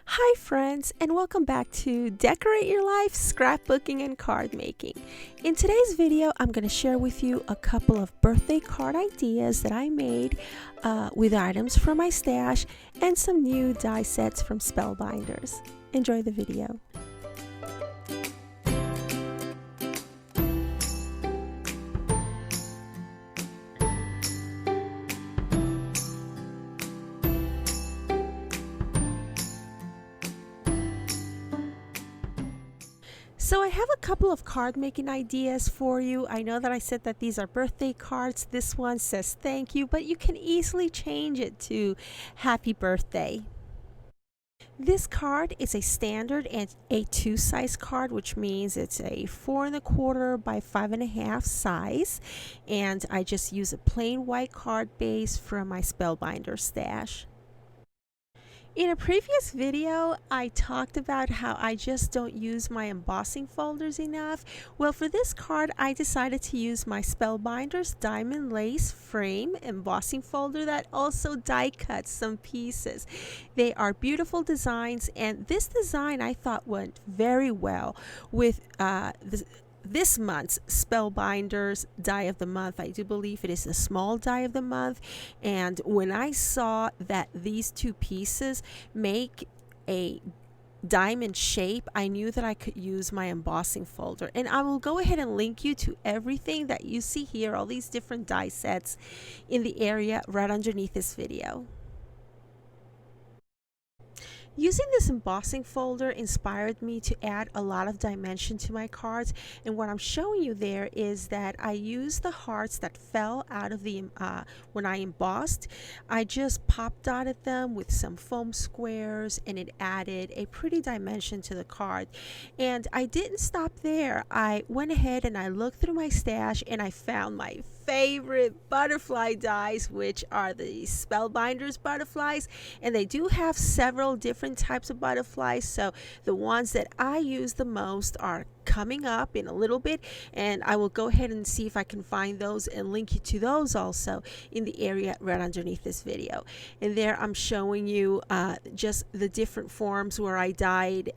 Hi friends, and welcome back to Decorate Your Life Scrapbooking and Card Making. In today's video, I'm going to share with you a couple of birthday card ideas that I made with items from my stash and some new die sets from Spellbinders. Enjoy the video. So I have a couple of card making ideas for you. I know that I said that these are birthday cards. This one says thank you, but you can easily change it to happy birthday. This card is a standard and A2 size card, which means it's a 4 1/4 by 5 1/2 size. And I just use a plain white card base from my Spellbinder stash. In a previous video, I talked about how I just don't use my embossing folders enough. Well, for this card, I decided to use my Spellbinders diamond lace frame embossing folder that also die cuts some pieces. They are beautiful designs, and this design I thought went very well with this month's Spellbinders die of the month. I do believe it is a small die of the month, and when I saw that these two pieces make a diamond shape, I knew that I could use my embossing folder. And I will go ahead and link you to everything that you see here, all these different die sets in the area right underneath this video. Using this embossing folder inspired me to add a lot of dimension to my cards, and what I'm showing you there is that I used the hearts that fell out of the when I embossed. I just pop dotted them with some foam squares, and it added a pretty dimension to the card. And I didn't stop there. I went ahead and I looked through my stash and I found my favorite butterfly dies, which are the Spellbinders butterflies, and they do have several different types of butterflies. So the ones that I use the most are coming up in a little bit, and I will go ahead and see if I can find those and link you to those also in the area right underneath this video. And there I'm showing you just the different forms where I dyed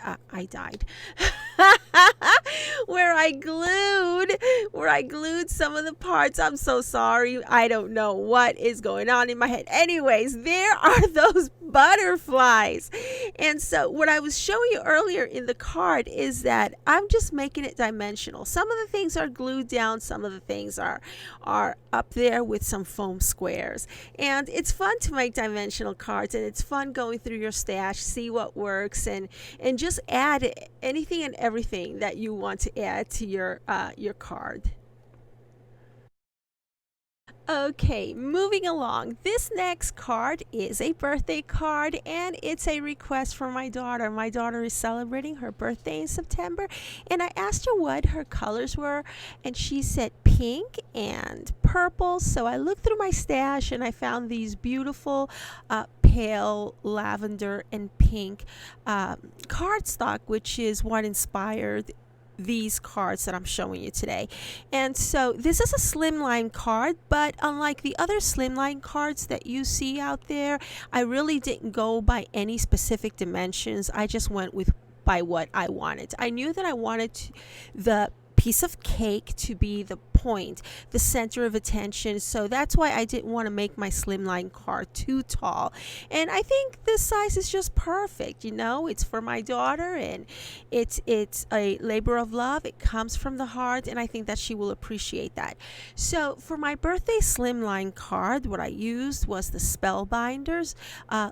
where I glued some of the parts. I'm so sorry, I don't know what is going on in my head. Anyways, there are those butterflies. And so what I was showing you earlier in the card is that I'm just making it dimensional. Some of the things are glued down, some of the things are up there with some foam squares. And it's fun to make dimensional cards, and it's fun going through your stash, see what works, and just add anything and everything that you want to add to your card. Okay, moving along. This next card is a birthday card, and it's a request from my daughter. My daughter is celebrating her birthday in September, and I asked her what her colors were, and she said pink and purple. So I looked through my stash and I found these beautiful pale lavender and pink cardstock, which is what inspired these cards that I'm showing you today. And so this is a slimline card, but unlike the other slimline cards that you see out there, I really didn't go by any specific dimensions. I just went by what I wanted. I knew that I wanted the piece of cake to be the point, the center of attention, so that's why I didn't want to make my slimline card too tall. And I think this size is just perfect. You know, it's for my daughter, and it's a labor of love. It comes from the heart, and I think that she will appreciate that. So for my birthday slimline card, what I used was the Spellbinders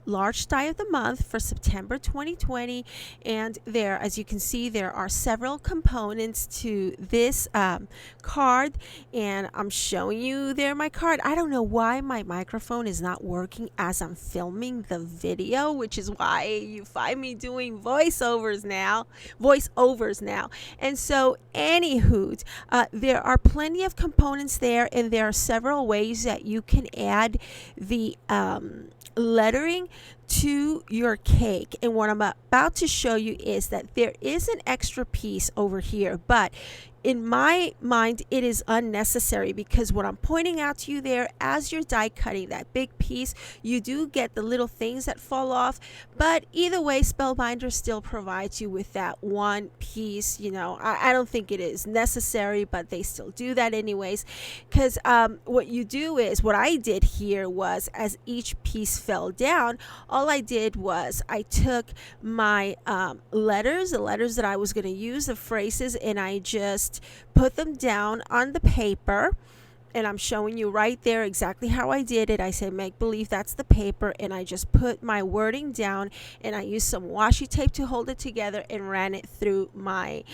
large die of the month for September 2020, and there, as you can see, there are several components to this card, and I'm showing you there my card. I don't know why my microphone is not working as I'm filming the video, which is why you find me doing voiceovers now. And so anywho, there are plenty of components there, and there are several ways that you can add the lettering to your cake. And what I'm about to show you is that there is an extra piece over here, but in my mind, it is unnecessary, because what I'm pointing out to you there, as you're die cutting that big piece, you do get the little things that fall off. But either way, Spellbinders still provides you with that one piece. I don't think it is necessary, but they still do that anyways, because what you do is, what I did here was, as each piece fell down, all I did was I took my the letters that I was going to use, the phrases, and I just put them down on the paper. And I'm showing you right there exactly how I did it. I say make believe that's the paper, and I just put my wording down, and I used some washi tape to hold it together and ran it through my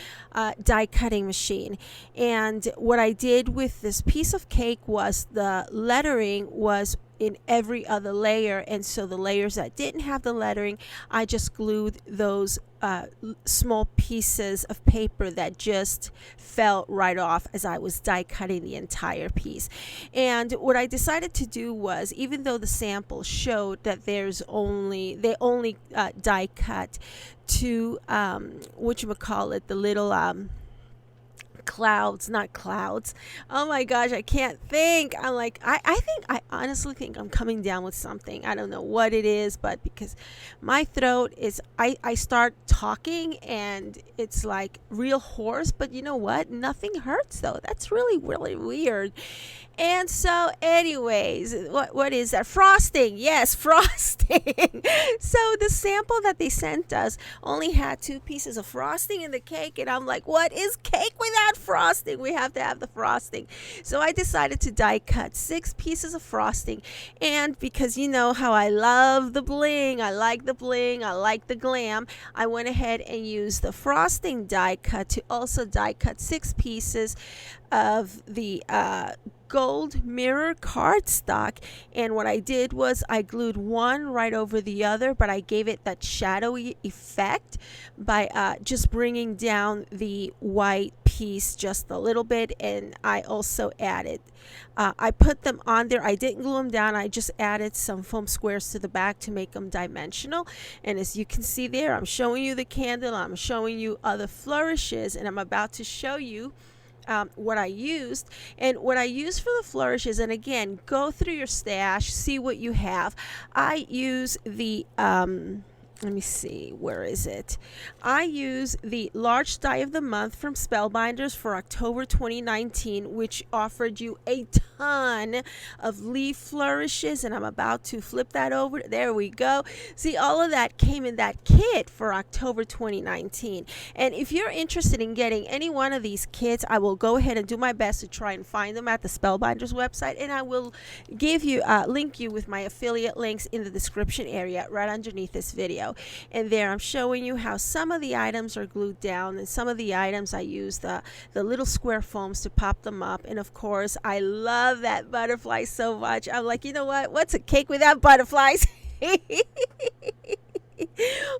die cutting machine. And what I did with this piece of cake was the lettering was in every other layer, and so the layers that didn't have the lettering, I just glued those small pieces of paper that just fell right off as I was die cutting the entire piece. And what I decided to do was, even though the sample showed that they only die cut to whatchamacallit, the little not clouds. Oh my gosh, I can't think. I honestly think I'm coming down with something. I don't know what it is, but because my throat is, I start talking and it's like real hoarse, but you know what? Nothing hurts though. That's really, really weird. And so anyways, what is that? Frosting. Yes, frosting. So the sample that they sent us only had 2 pieces of frosting in the cake, and I'm like, what is cake without frosting? We have to have the frosting. So I decided to die cut 6 pieces of frosting, and because you know how I love the bling, I like the bling, I like the glam, I went ahead and used the frosting die cut to also die cut 6 pieces of the gold mirror cardstock. And what I did was I glued one right over the other, but I gave it that shadowy effect by just bringing down the white piece just a little bit. And I also added, I put them on there. I didn't glue them down. I just added some foam squares to the back to make them dimensional. And as you can see there, I'm showing you the candle, I'm showing you other flourishes, and I'm about to show you what I used. And what I used for the flourishes, and again, go through your stash, see what you have. I use the let me see, where is it? I use the large die of the month from Spellbinders for October 2019, which offered you a ton of leaf flourishes, and I'm about to flip that over. There we go. See, all of that came in that kit for October 2019. And if you're interested in getting any one of these kits, I will go ahead and do my best to try and find them at the Spellbinders website, and I will give you link you with my affiliate links in the description area right underneath this video. And there I'm showing you how some of the items are glued down, and some of the items I use the little square foams to pop them up. And of course, I love that butterfly so much. I'm like, you know what? What's a cake without butterflies?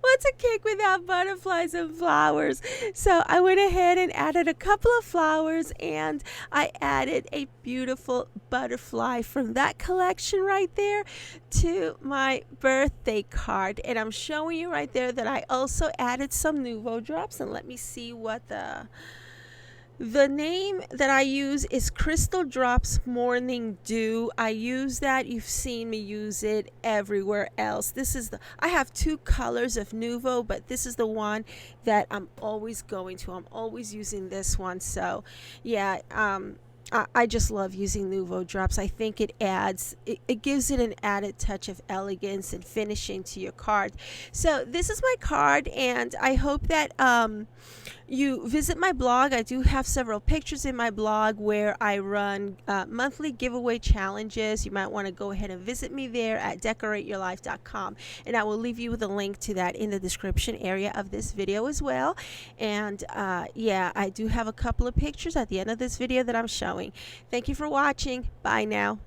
What's a cake without butterflies and flowers? So I went ahead and added a couple of flowers, and I added a beautiful butterfly from that collection right there to my birthday card. And I'm showing you right there that I also added some Nuvo drops, and let me see what the name that I use is Crystal Drops Morning Dew. I use that. You've seen me use it everywhere else. I have 2 colors of Nuvo, but this is the one that I'm always going to. I'm always using this one. So yeah, I just love using Nuvo drops. I think it gives it an added touch of elegance and finishing to your card. So this is my card, and I hope that you visit my blog. I do have several pictures in my blog where I run monthly giveaway challenges. You might want to go ahead and visit me there at decorateyourlife.com, and I will leave you with a link to that in the description area of this video as well. And yeah, I do have a couple of pictures at the end of this video that I'm showing. Thank you for watching. Bye now.